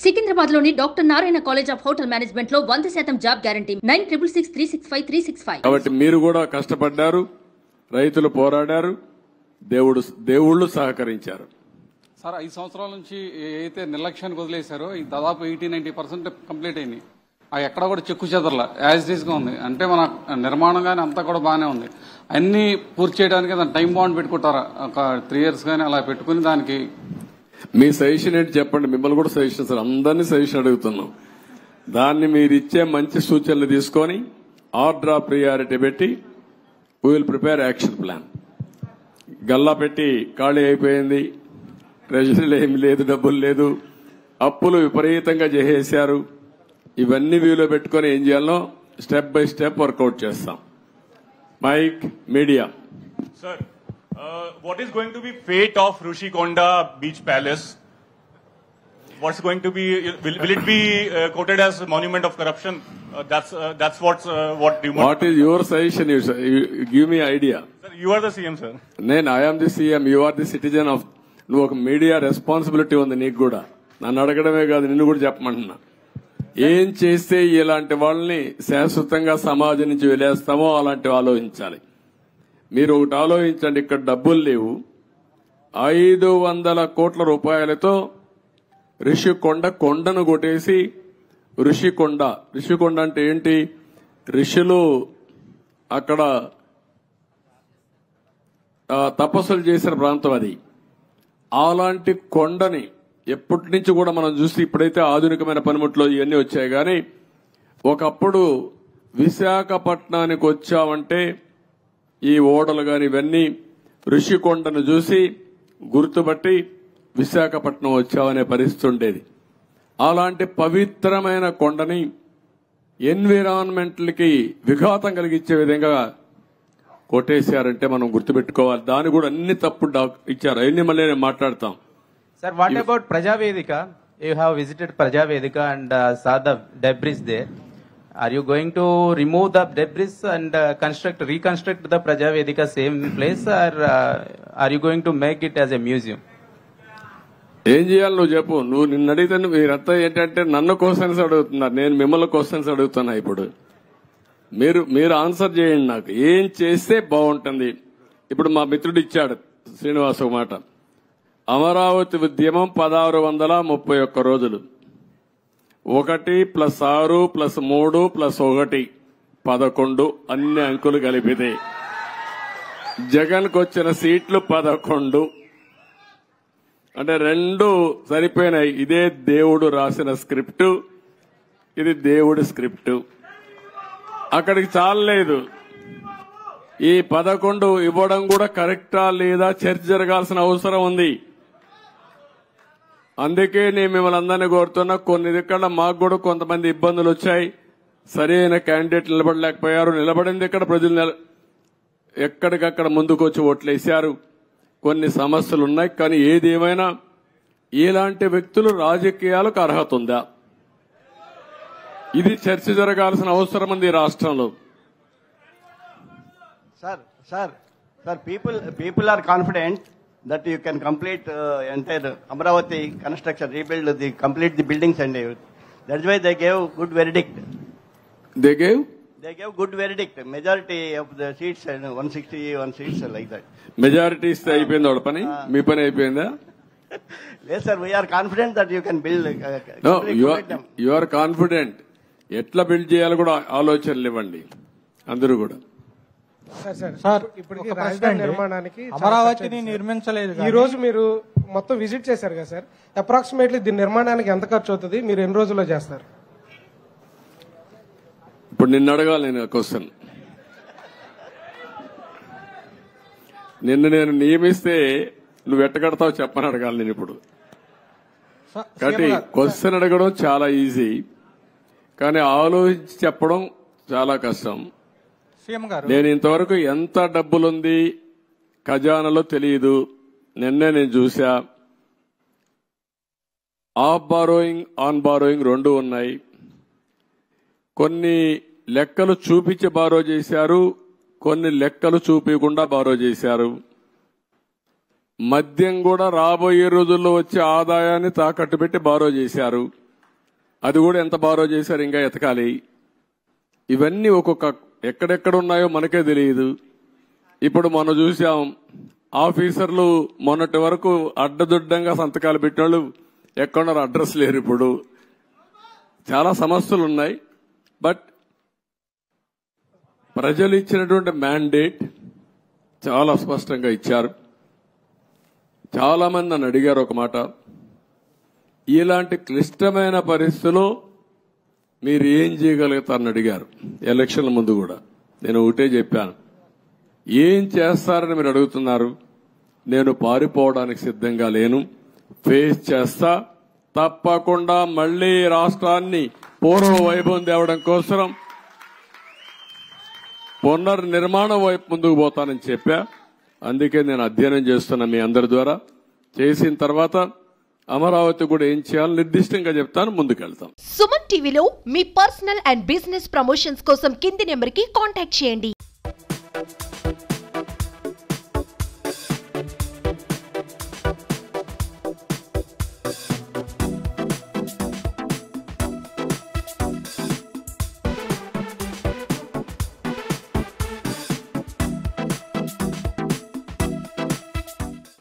సికింద్రాబాద్ లోని doctor Narayana college of hotel management లో 100% job guarantee 966365 కాబట్టి మీరు కూడా కష్టపడ్డారు, రైతులు పోరాడారు, దేవుళ్ళు సహకరించారు. సార్ 5 సంవత్సరాల నుంచి ఏదైతే నిర్లక్ష్యానికి వదిలేశారో ఈ దాదాపు 80-90% కంప్లీట్ అయింది. అవి ఎక్కడ కూడా చెక్కు చెదరలా యాజ్ ఇట్ ఈస్ గా ఉంది. అంటే మన నిర్మాణం గానీ అంతా కూడా బాగానే ఉంది. అన్ని పూర్తి చేయడానికి దాని టైం బాండ్ పెట్టుకుంటారా? ఒక 3 years గానీ అలా పెట్టుకుని దానికి మీ సజెషన్ ఏంటి చెప్పండి. మిమ్మల్ని కూడా సజెషన్ సార్, అందరినీ సజెషన్ అడుగుతున్నాం. దాన్ని మీరు ఇచ్చే మంచి సూచనలు తీసుకొని ఆర్డర్ ఆఫ్ ప్రియారిటీ పెట్టి we will prepare action plan. Galla పెట్టి ఖాళీ అయిపోయింది, ట్రెజరీలో ఏమి లేదు, డబ్బులు లేదు, అప్పులు విపరీతంగా చేసేశారు. ఇవన్నీ వ్యూలో పెట్టుకుని ఏం చేయాలో స్టెప్ బై స్టెప్ వర్కౌట్ చేస్తాం. Mic media Sir, what is going to be fate of Rushikonda Beach Palace? What's going to be? Will it be quoted as a monument of corruption? That's what you want. What is your suggestion? You give me idea. Sir, you are the CM, sir. I am the CM. You are the citizen of. నువ్వు ఒక media responsibility ఉంది నీకు కూడా. నన్ను అడగడమే కాదు, నిన్ను కూడా చెప్పమంటున్నా. ఏం చేస్తే ఇలాంటి వాళ్ళని శాశ్వతంగా సమాజం నుంచి వెలేస్తామో అలాంటి ఆలోచించాలి. మీరు ఒకటి ఆలోచించండి, ఇక్కడ డబ్బులు లేవు. 500 కోట్ల రూపాయలతో రిషికొండ కొండను కొట్టేసి రిషికొండ అంటే ఏంటి? ఋషులు అక్కడ తపస్సులు చేసిన ప్రాంతం అది. అలాంటి కొండని ఎప్పటి నుంచి కూడా మనం చూసి ఇప్పుడైతే ఆధునికమైన పనిముట్లు ఇవన్నీ వచ్చాయి, కానీ ఒకప్పుడు విశాఖపట్నానికి వచ్చామంటే ఈ ఓడలు గాని ఇవన్నీ ఋషికొండను చూసి గుర్తుపట్టి విశాఖపట్నం వచ్చామనే పరిస్థితి ఉండేది. అలాంటి పవిత్రమైన కొండని ఎన్విరాన్మెంట్లకి విఘాతం కలిగించే విధంగా కొట్టేశారంటే మనం గుర్తుపెట్టుకోవాలి. దాని కూడా అన్ని తప్పుడు ఇచ్చారు. అవన్నీ మళ్ళీ నేను మాట్లాడతాం. Sir, what about Prajavedika? You have visited Prajavedika and saw the debris there. Are you going to remove the debris and reconstruct the Prajavedika same place, or are you going to make it as a museum? ఏం చేయాలి నువ్వు చెప్పు. నువ్వు నిన్ను అడిగితే మీరంతా ఏంటంటే నన్ను క్వశ్చన్స్ అడుగుతున్నారు, నేను మిమ్మల్ని క్వశ్చన్స్ అడుగుతున్నా. ఇప్పుడు మీరు ఆన్సర్ చేయండి. నాకు ఏం చేస్తే బాగుంటుంది. ఇప్పుడు మా మిత్రుడు ఇచ్చాడు శ్రీనివాస్ ఒక మాట. అమరావతి ఉద్యమం 1631 రోజులు, 1 + 6 + 3 + 1 11, అన్ని అంకులు కలిపితే జగన్కు వచ్చిన సీట్లు 11. అంటే 2 సరిపోయినాయి. ఇదే దేవుడు రాసిన స్క్రిప్టు, ఇది దేవుడి స్క్రిప్టు. అక్కడికి చాలలేదు. ఈ 11 ఇవ్వడం కూడా కరెక్టా లేదా చర్చ జరగాల్సిన అవసరం ఉంది. అందుకే నేను మిమ్మల్ని అందరినీ కోరుతున్నా. కొన్ని ఇక్కడ మాకు కూడా కొంతమంది ఇబ్బందులు వచ్చాయి. సరైన క్యాండిడేట్ నిలబడలేకపోయారు. నిలబడింది ఇక్కడ ప్రజలు ఎక్కడికక్కడ ముందుకు వచ్చి ఓట్లేశారు. కొన్ని సమస్యలు ఉన్నాయి. కానీ ఏదేమైనా ఇలాంటి వ్యక్తులు రాజకీయాలకు అర్హత ఉందా? ఇది చర్చ జరగాల్సిన అవసరం ఉంది ఈ రాష్ట్రంలో. Sir, people are confident that you can complete entire Amravati construction, complete the buildings and everything. That's why they gave good verdict. They gave good verdict. Majority of the seats, 161 seats like that. Majority ఇస్తే అయిపోయింది వాడి పని. మీ పని అయిపోయిందా? Yes, sir. We are confident that you can build. No, you are confident. ఎట్లా build చేయాలో కూడా ఆలోచనలు ఇవ్వండి అందరూ కూడా. సార్ ఇప్పటికీ రాజధాని నిర్మాణానికి అమరావతిని నిర్మించలేదు. ఈ రోజు మీరు మొత్తం విజిట్ చేశారు కదా సార్, అప్రాక్సిమేట్లీ దీని నిర్మాణానికి ఎంత ఖర్చు అవుతుంది? మీరు ఎన్ని రోజుల్లో చేస్తారు? ఇప్పుడు నిన్ను అడగాలి నేను క్వశ్చన్. నేను నియమిస్తే నువ్వు ఎట్టగడతావు చెప్పని అడగాలి నేను ఇప్పుడు. కాబట్టి క్వశ్చన్ అడగడం చాలా ఈజీ, కానీ ఆలోచించి చెప్పడం చాలా కష్టం. నేను ఇంతవరకు ఎంత డబ్బులుంది ఖజానాలో తెలియదు. నిన్నే నేను చూసా. ఆఫ్ బారోయింగ్, ఆన్ బారోయింగ్ 2 ఉన్నాయి. కొన్ని లెక్కలు చూపించి బారో చేశారు, కొన్ని లెక్కలు చూపించకుండా బారో చేశారు. మద్యం కూడా రాబోయే రోజుల్లో వచ్చే ఆదాయాన్ని తాకట్టు పెట్టి బారో చేశారు. అది కూడా ఎంత బారో చేశారు ఇంకా ఎతకాలి. ఇవన్నీ ఒక్కొక్క ఎక్కడెక్కడ ఉన్నాయో మనకే తెలియదు. ఇప్పుడు మనం చూసాం ఆఫీసర్లు మొన్నటి వరకు అడ్డదుడ్డంగా సంతకాలు పెట్టిన ఎక్కడున్నారు అడ్రస్ లేరు. ఇప్పుడు చాలా సమస్యలు ఉన్నాయి. బట్ ప్రజలు ఇచ్చినటువంటి మ్యాండేట్ చాలా స్పష్టంగా ఇచ్చారు. చాలా మంది నన్ను అడిగారు ఒక మాట, ఇలాంటి క్లిష్టమైన పరిస్థితుల్లో మీరు ఏం చేయగలుగుతారని అడిగారు. ఎలక్షన్ల ముందు కూడా నేను ఒకటే చెప్పాను, ఏం చేస్తారని మీరు అడుగుతున్నారు. నేను పారిపోవడానికి సిద్ధంగా లేను, ఫేస్ చేస్తా. తప్పకుండా మళ్లీ రాష్ట్రాన్ని పూర్వ వైభవం తేవడం కోసం పునర్నిర్మాణం వైపు ముందుకు పోతానని చెప్పా. అందుకే నేను అధ్యయనం చేస్తున్నా మీ అందరి ద్వారా. చేసిన తర్వాత అమరావతి కూడా ఏం చేయాలో నిర్దిష్టంగా చెప్తాను, ముందుకెళ్తాం. సుమన్ టీవీలో మీ పర్సనల్ అండ్ బిజినెస్ ప్రమోషన్స్ కోసం కింది నెంబర్కి కాంటాక్ట్ చేయండి.